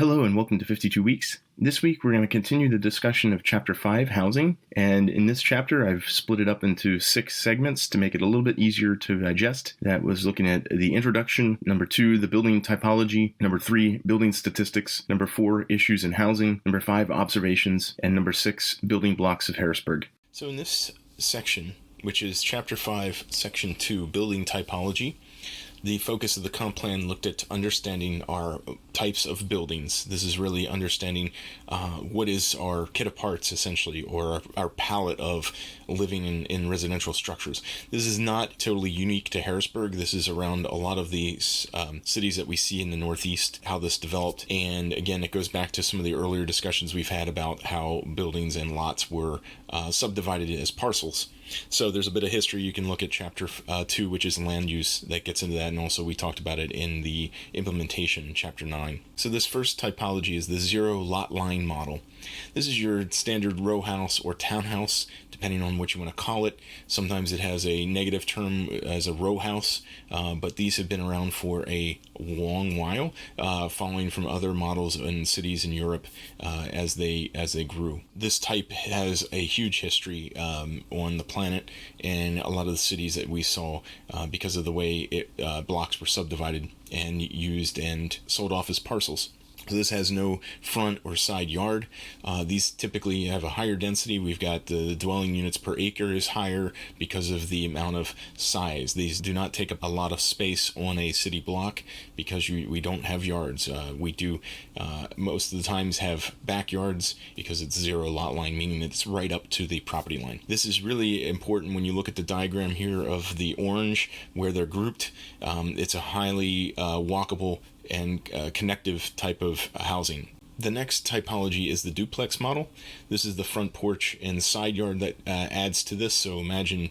Hello and welcome to 52 Weeks. This week we're going to continue the discussion of Chapter 5, Housing, and in this chapter I've split it up into 6 segments to make it a little bit easier to digest. That was looking at the introduction, number 2, the building typology, number 3, building statistics, number 4, issues in housing, number 5, observations, and number 6, building blocks of Harrisburg. So in this section, which is Chapter 5, Section 2, building typology, the focus of the comp plan looked at understanding our types of buildings. This is really understanding what is our kit of parts, essentially, or our palette of living in residential structures. This is not totally unique to Harrisburg. This is around a lot of the cities that we see in the Northeast, how this developed. And again, it goes back to some of the earlier discussions we've had about how buildings and lots were subdivided as parcels. So there's a bit of history. You can look at Chapter 2, which is land use, that gets into that, and also we talked about it in the implementation, Chapter 9. So this first typology is the zero lot line model. This is your standard row house or townhouse, depending on what you want to call it. Sometimes it has a negative term as a row house, but these have been around for a long while, following from other models in cities in Europe as they grew. This type has a huge history on the planet and a lot of the cities that we saw because of the way blocks were subdivided and used and sold off as parcels. So this has no front or side yard. These typically have a higher density. We've got the dwelling units per acre is higher because of the amount of size. These do not take up a lot of space on a city block because we don't have yards. We do most of the times have backyards because it's zero lot line, meaning it's right up to the property line. This is really important when you look at the diagram here of the orange where they're grouped. It's a highly walkable and connective type of housing. The next typology is the duplex model. This is the front porch and side yard that adds to this. So imagine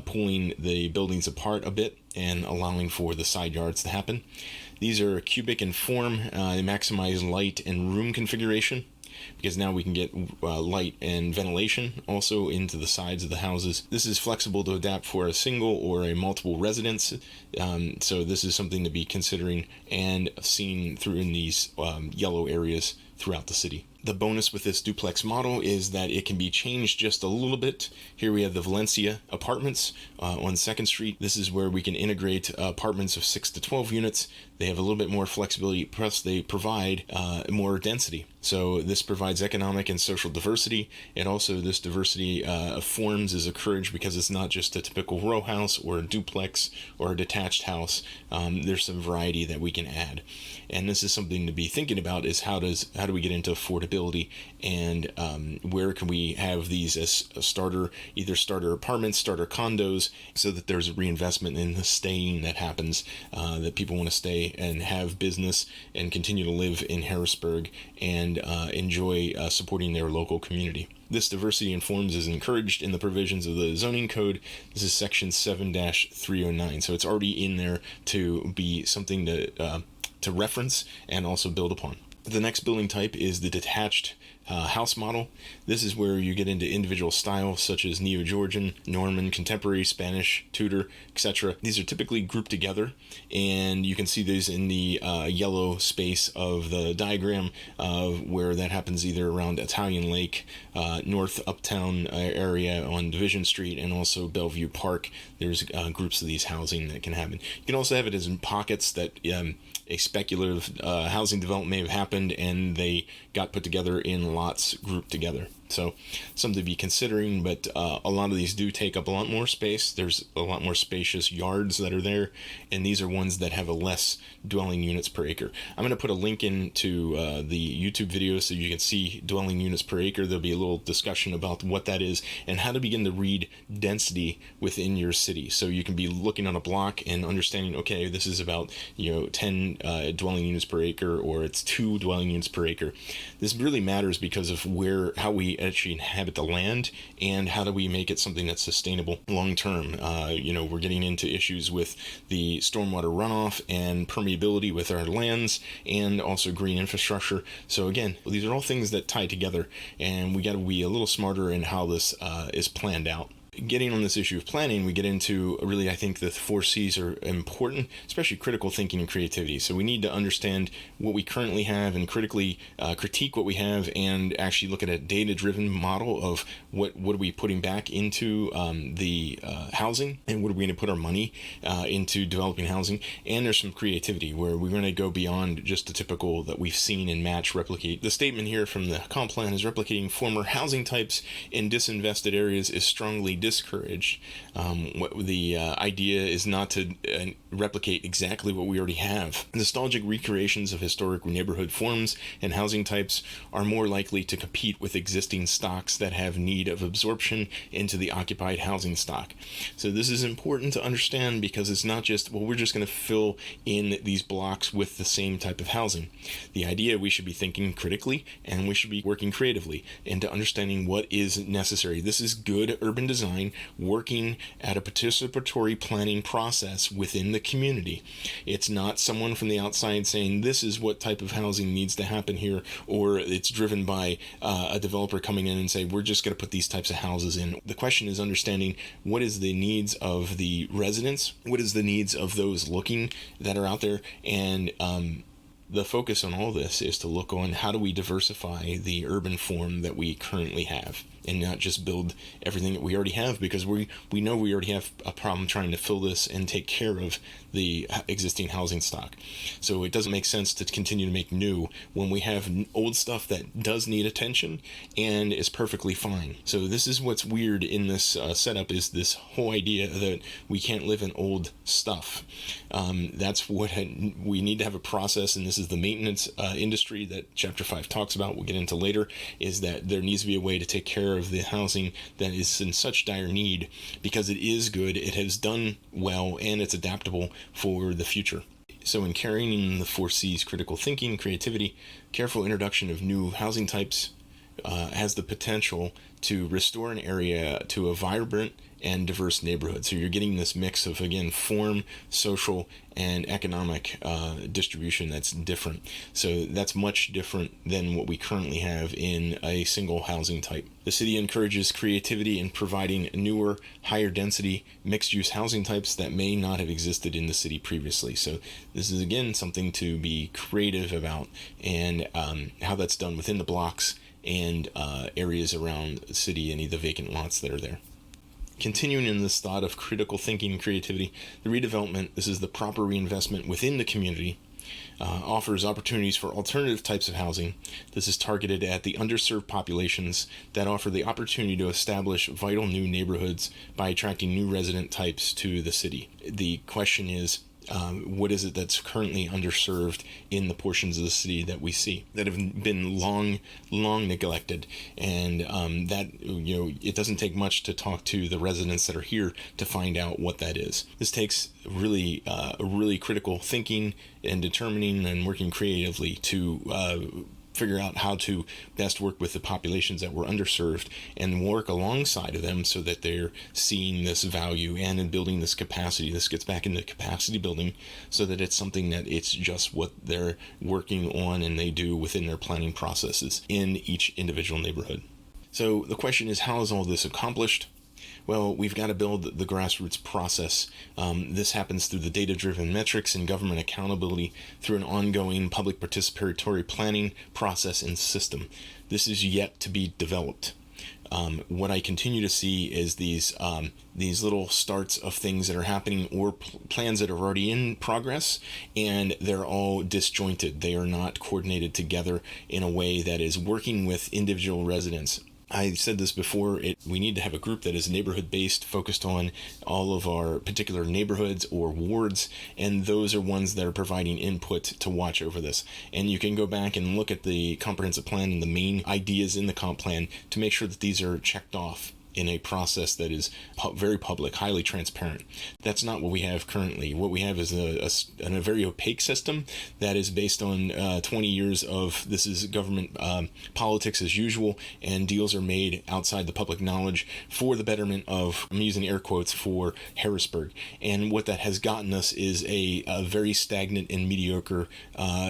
pulling the buildings apart a bit and allowing for the side yards to happen. These are cubic in form. They maximize light and room configuration, because now we can get light and ventilation also into the sides of the houses. This is flexible to adapt for a single or a multiple residence. So this is something to be considering and seen through in these yellow areas throughout the city. The bonus with this duplex model is that it can be changed just a little bit. Here we have the Valencia apartments on 2nd Street. This is where we can integrate apartments of 6 to 12 units. They have a little bit more flexibility, plus they provide more density. So this provides economic and social diversity, and also this diversity of forms is encouraged because it's not just a typical row house or a duplex or a detached house. There's some variety that we can add. And this is something to be thinking about, is how do we get into affordability, and where can we have these as either starter apartments, starter condos, so that there's a reinvestment in the staying that happens, that people want to stay and have business and continue to live in Harrisburg and enjoy supporting their local community. This diversity in forms is encouraged in the provisions of the zoning code. This is section 7-309. So it's already in there to be something to reference and also build upon. The next building type is the detached house model. This is where you get into individual styles such as Neo-Georgian, Norman, Contemporary, Spanish, Tudor, etc. These are typically grouped together, and you can see these in the yellow space of the diagram where that happens either around Italian Lake, North Uptown area on Division Street, and also Bellevue Park. There's groups of these housing that can happen. You can also have it as in pockets that a speculative housing development may have happened and they got put together in lots grouped together. So something to be considering, but a lot of these do take up a lot more space. There's a lot more spacious yards that are there, and these are ones that have a less dwelling units per acre. I'm going to put a link into the YouTube video so you can see dwelling units per acre. There'll be a little discussion about what that is and how to begin to read density within your city. So you can be looking on a block and understanding, okay, this is about 10 dwelling units per acre, or it's 2 dwelling units per acre. This really matters because of how we actually inhabit the land, and how do we make it something that's sustainable long term. We're getting into issues with the stormwater runoff and permeability with our lands, and also green infrastructure. So again, these are all things that tie together, and we got to be a little smarter in how this is planned out. Getting on this issue of planning, we get into really, I think the 4Cs are important, especially critical thinking and creativity. So we need to understand what we currently have and critically critique what we have, and actually look at a data-driven model of what are we putting back into the housing, and what are we going to put our money into developing housing. And there's some creativity where we're going to go beyond just the typical that we've seen and match, replicate. The statement here from the comp plan is replicating former housing types in disinvested areas is strongly discouraged. The idea is not to replicate exactly what we already have. Nostalgic recreations of historic neighborhood forms and housing types are more likely to compete with existing stocks that have need of absorption into the occupied housing stock. So this is important to understand, because it's not just, well, we're just going to fill in these blocks with the same type of housing. The idea, we should be thinking critically, and we should be working creatively into understanding what is necessary. This is good urban design working at a participatory planning process within the community. It's not someone from the outside saying this is what type of housing needs to happen here, or it's driven by a developer coming in and say we're just going to put these types of houses in. The question is understanding what is the needs of the residents, what is the needs of those looking that are out there, and the focus on all this is to look on how do we diversify the urban form that we currently have, and not just build everything that we already have, because we know we already have a problem trying to fill this and take care of the existing housing stock. So it doesn't make sense to continue to make new when we have old stuff that does need attention and is perfectly fine. So this is what's weird in this setup, is this whole idea that we can't live in old stuff. That's what we need to have a process, and this is the maintenance industry that Chapter 5 talks about, we'll get into later, is that there needs to be a way to take care of the housing that is in such dire need, because it is good, it has done well, and it's adaptable for the future. So in carrying the 4Cs, critical thinking, creativity, careful introduction of new housing types has the potential to restore an area to a vibrant and diverse neighborhood. So you're getting this mix of, again, form, social, and economic distribution that's different. So that's much different than what we currently have in a single housing type. The city encourages creativity in providing newer, higher density, mixed-use housing types that may not have existed in the city previously. So this is, again, something to be creative about, and how that's done within the blocks and areas around the city, any of the vacant lots that are there. Continuing in this thought of critical thinking and creativity, the redevelopment, this is the proper reinvestment within the community, offers opportunities for alternative types of housing. This is targeted at the underserved populations that offer the opportunity to establish vital new neighborhoods by attracting new resident types to the city. The question is, what is it that's currently underserved in the portions of the city that we see that have been long neglected? And that, it doesn't take much to talk to the residents that are here to find out what that is. This takes really critical thinking and determining and working creatively to figure out how to best work with the populations that were underserved and work alongside of them so that they're seeing this value and in building this capacity. This gets back into capacity building so that it's something that it's just what they're working on and they do within their planning processes in each individual neighborhood. So the question is, how is all this accomplished? Well, we've got to build the grassroots process. This happens through the data-driven metrics and government accountability through an ongoing public participatory planning process and system. This is yet to be developed. What I continue to see is these little starts of things that are happening, or plans that are already in progress, and they're all disjointed. They are not coordinated together in a way that is working with individual residents. I said this before, we need to have a group that is neighborhood-based, focused on all of our particular neighborhoods or wards, and those are ones that are providing input to watch over this. And you can go back and look at the comprehensive plan and the main ideas in the comp plan to make sure that these are checked off in a process that is very public, highly transparent. That's not what we have currently. What we have is a very opaque system that is based on 20 years of this is government politics as usual, and deals are made outside the public knowledge for the betterment of, I'm using air quotes, for Harrisburg. And what that has gotten us is a very stagnant and mediocre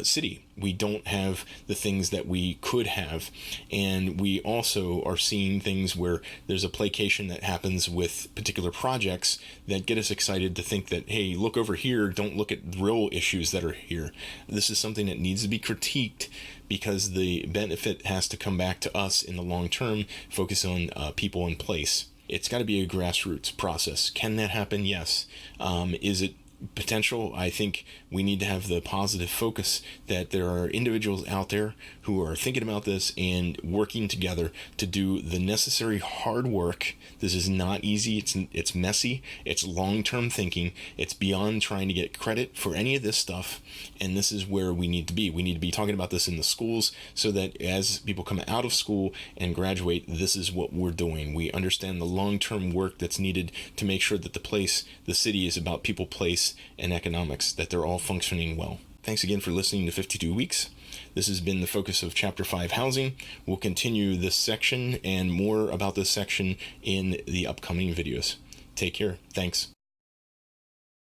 city, We don't have the things that we could have. And we also are seeing things where there's a placation that happens with particular projects that get us excited to think that, hey, look over here, don't look at real issues that are here. This is something that needs to be critiqued, because the benefit has to come back to us in the long term. Focus on people in place. It's got to be a grassroots process. Can that happen? Yes. Is it potential? I think we need to have the positive focus that there are individuals out there who are thinking about this and working together to do the necessary hard work. This is not easy. It's messy. It's long-term thinking. It's beyond trying to get credit for any of this stuff. And this is where we need to be. We need to be talking about this in the schools, so that as people come out of school and graduate, this is what we're doing. We understand the long-term work that's needed to make sure that the city is about people, place, and economics, that they're all functioning well. Thanks again for listening to 52 Weeks. This has been the focus of Chapter 5, Housing. We'll continue this section and more about this section in the upcoming videos. Take care. Thanks.